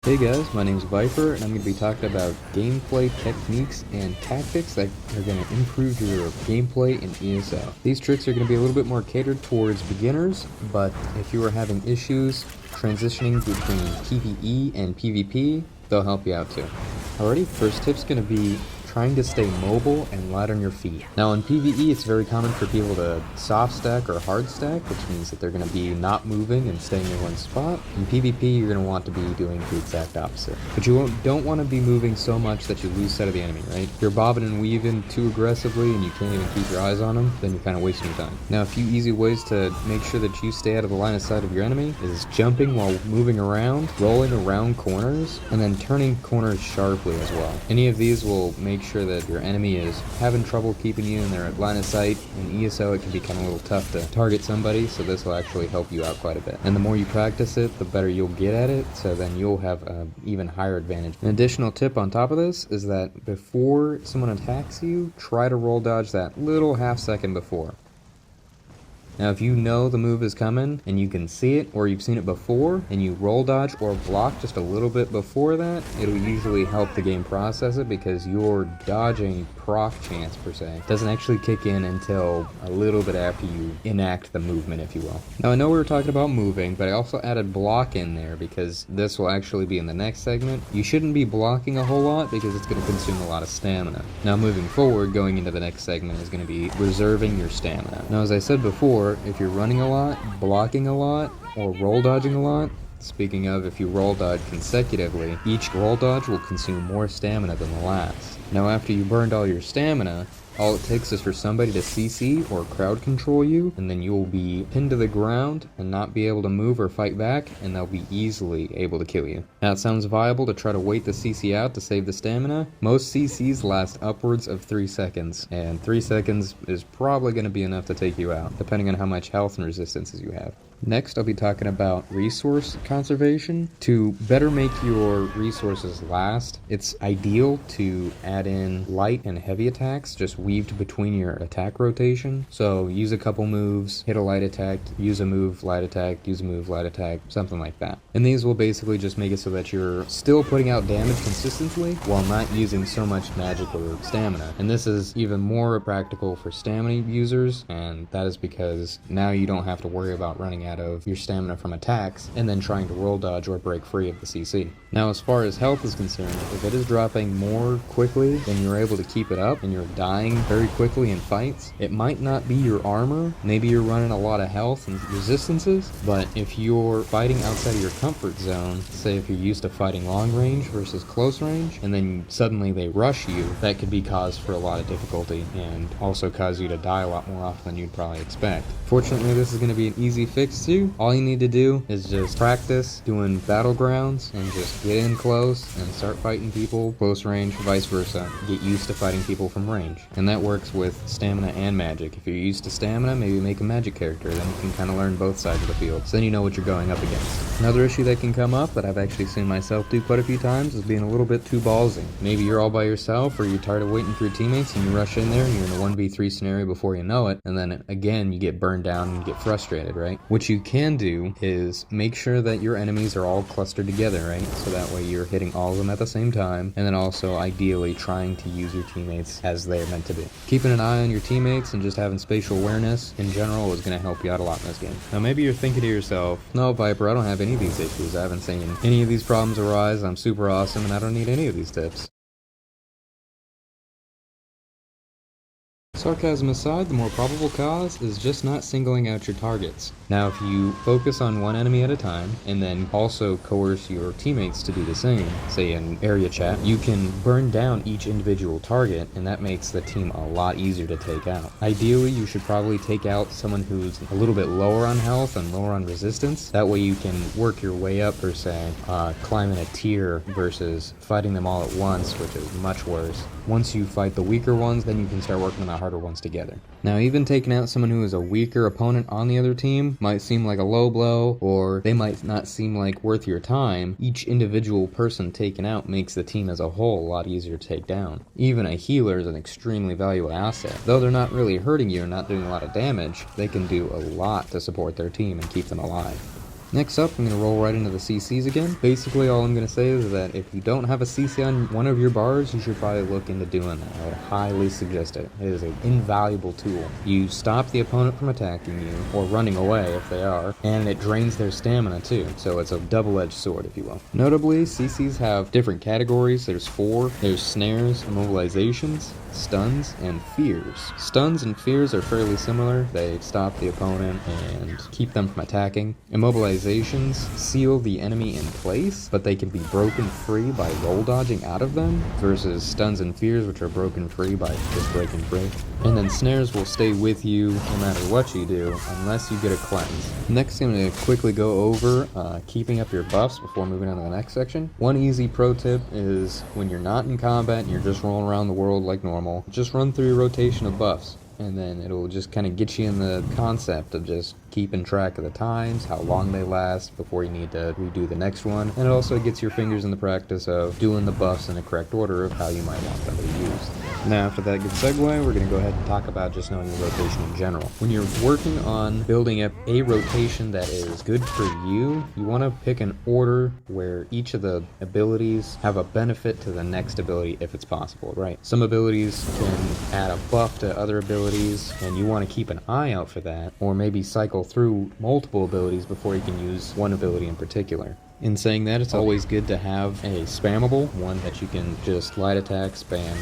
Hey guys, my name is Viper, and I'm going to be talking about gameplay techniques and tactics that are going to improve your gameplay in ESO. These tricks are going to be a little bit more catered towards beginners, but if you are having issues transitioning between PvE and PvP, they'll help you out too. Alrighty, first tip's going to be trying to stay mobile and light on your feet. Now in PvE, it's very common for people to soft stack or hard stack, which means that they're going to be not moving and staying in one spot. In PvP, you're going to want to be doing the exact opposite. But you don't want to be moving so much that you lose sight of the enemy, right? If you're bobbing and weaving too aggressively and you can't even keep your eyes on them, then you're kind of wasting your time. Now, a few easy ways to make sure that you stay out of the line of sight of your enemy is jumping while moving around, rolling around corners, and then turning corners sharply as well. Any of these will make sure that your enemy is having trouble keeping you in their line of sight. In ESO, it can be kind of a little tough to target somebody, so this will actually help you out quite a bit. And the more you practice it, the better you'll get at it, so then you'll have an even higher advantage. An additional tip on top of this is that before someone attacks you, try to roll dodge that little half second before. Now if you know the move is coming and you can see it, or you've seen it before, and you roll dodge or block just a little bit before that, it'll usually help the game process it, because your dodging proc chance per se doesn't actually kick in until a little bit after you enact the movement, if you will. Now I know we were talking about moving, but I also added block in there because this will actually be in the next segment. You shouldn't be blocking a whole lot because it's going to consume a lot of stamina. Now moving forward, going into the next segment is going to be reserving your stamina. Now as I said before, if you're running a lot, blocking a lot, or roll dodging a lot, speaking of, if you roll dodge consecutively, each roll dodge will consume more stamina than the last. Now after you burned all your stamina, all it takes is for somebody to CC or crowd control you, and then you'll be pinned to the ground and not be able to move or fight back, and they'll be easily able to kill you. Now it sounds viable to try to wait the CC out to save the stamina. Most CCs last upwards of 3 seconds, and 3 seconds is probably going to be enough to take you out, depending on how much health and resistances you have. Next, I'll be talking about resource conservation. To better make your resources last, it's ideal to add in light and heavy attacks, just weaved between your attack rotation. So use a couple moves, hit a light attack, use a move, light attack, use a move, light attack, something like that. And these will basically just make it so that you're still putting out damage consistently while not using so much magic or stamina. And this is even more practical for stamina users, and that is because now you don't have to worry about running out of your stamina from attacks and then trying to roll dodge or break free of the CC. Now as far as health is concerned, if it is dropping more quickly than you're able to keep it up and you're dying very quickly in fights, it might not be your armor. Maybe you're running a lot of health and resistances, but if you're fighting outside of your comfort zone, say if you're used to fighting long range versus close range, and then suddenly they rush you, that could be cause for a lot of difficulty and also cause you to die a lot more often than you'd probably expect. Fortunately, this is going to be an easy fix too. All you need to do is just practice doing battlegrounds and just get in close and start fighting people close range, vice versa. Get used to fighting people from range. And that works with stamina and magic. If you're used to stamina, maybe make a magic character, then you can kind of learn both sides of the field. So then you know what you're going up against. Another issue that can come up that I've actually seen myself do quite a few times is being a little bit too ballsy. Maybe you're all by yourself, or you're tired of waiting for your teammates and you rush in there and you're in a 1v3 scenario before you know it, and then again you get burned down and get frustrated, right? What you can do is make sure that your enemies are all clustered together, right? So that way you're hitting all of them at the same time, and then also ideally trying to use your teammates as they're meant to be. Keeping an eye on your teammates and just having spatial awareness in general is going to help you out a lot in this game. Now maybe you're thinking to yourself, no Viper, I don't have any of these issues. I haven't seen any of these problems arise. I'm super awesome and I don't need any of these tips. Sarcasm aside, the more probable cause is just not singling out your targets. Now if you focus on one enemy at a time and then also coerce your teammates to do the same, say in area chat, you can burn down each individual target, and that makes the team a lot easier to take out. Ideally, you should probably take out someone who's a little bit lower on health and lower on resistance. That way you can work your way up, per se, climbing a tier versus fighting them all at once, which is much worse. Once you fight the weaker ones, then you can start working on the harder ones together. Now even taking out someone who is a weaker opponent on the other team might seem like a low blow, or they might not seem like worth your time. Each individual person taken out makes the team as a whole a lot easier to take down. Even a healer is an extremely valuable asset. Though they're not really hurting you and not doing a lot of damage, they can do a lot to support their team and keep them alive. Next up, I'm going to roll right into the CCs again. Basically, all I'm going to say is that if you don't have a CC on one of your bars, you should probably look into doing that. I would highly suggest it. It is an invaluable tool. You stop the opponent from attacking you, or running away if they are, and it drains their stamina too, so it's a double-edged sword, if you will. Notably, CCs have different categories. There's 4. There's snares, immobilizations, stuns, and fears. Stuns and fears are fairly similar. They stop the opponent and keep them from attacking. Immobilizations seal the enemy in place, but they can be broken free by roll dodging out of them, versus stuns and fears, which are broken free by just breaking free. And then snares will stay with you no matter what you do, unless you get a cleanse. Next, I'm going to quickly go over keeping up your buffs before moving on to the next section. One easy pro tip is when you're not in combat and you're just rolling around the world like normal, just run through your rotation of buffs, and then it'll just kind of get you in the concept of just keeping track of the times, how long they last before you need to redo the next one, and it also gets your fingers in the practice of doing the buffs in the correct order of how you might want them to be used. Now, after that good segue, we're going to go ahead and talk about just knowing your rotation in general. When you're working on building up a rotation that is good for you, you want to pick an order where each of the abilities have a benefit to the next ability if it's possible, right? Some abilities can add a buff to other abilities, and you want to keep an eye out for that, or maybe cycle through multiple abilities before you can use one ability in particular. In saying that, it's always good to have a spammable, one that you can just light attack, spam,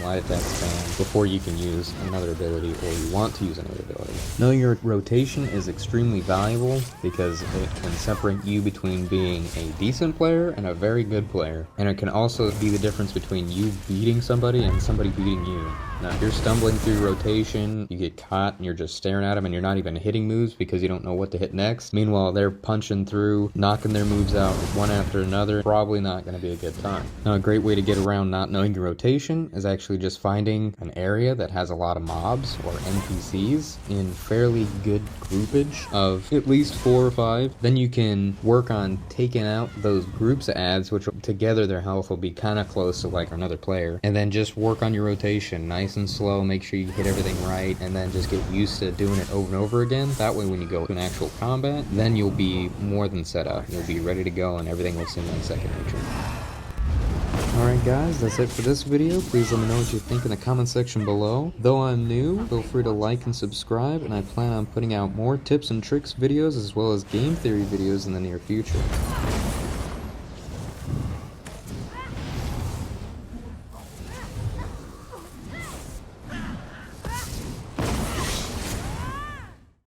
before you can use another ability or you want to use another ability. Knowing your rotation is extremely valuable because it can separate you between being a decent player and a very good player. And it can also be the difference between you beating somebody and somebody beating you. Now, if you're stumbling through rotation, you get caught and you're just staring at them and you're not even hitting moves because you don't know what to hit next. Meanwhile, they're punching through, knocking their moves out one after another. Probably not going to be a good time. Now, a great way to get around not knowing your rotation is actually just finding an area that has a lot of mobs or NPCs in fairly good groupage of at least 4 or 5. Then you can work on taking out those groups of ads, which together their health will be kind of close to like another player. And then just work on your rotation nice and slow, make sure you hit everything right, and then just get used to doing it over and over again. That way when you go to an actual combat, then you'll be more than set up. You'll be ready to go and everything will seem like second nature. Alright guys, that's it for this video. Please let me know what you think in the comment section below. Though I'm new, feel free to like and subscribe, and I plan on putting out more tips and tricks videos as well as game theory videos in the near future.